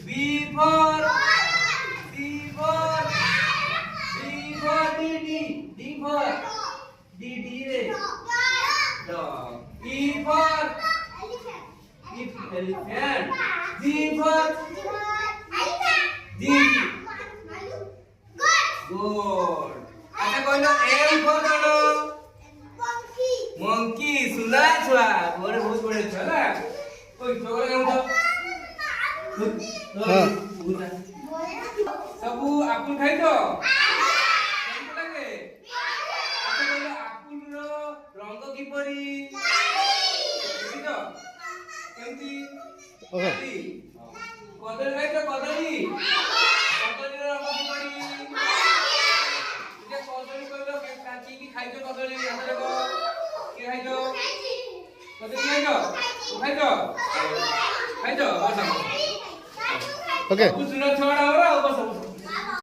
B for D for D. D for D re. Dog. E for elephant. G for G. Good. अच्छा कोई ना M for करो. Monkey. सुना है छुआ. बड़े बहुत बड़े छुआ ना. कोई छोकरा क्या होता? सबू आपुल खाई तो केमती लागे अच्छा कहलो आपुल रो रंग किपरि देखि तो केमती कदली खाई तो कदली रो रंग किपरि जे कदली कहलो काची की खाई तो कदली हाथ देखो के खाई तो कदली खाई तो बस ओके कुछ ना छोड़ा हो रहा बस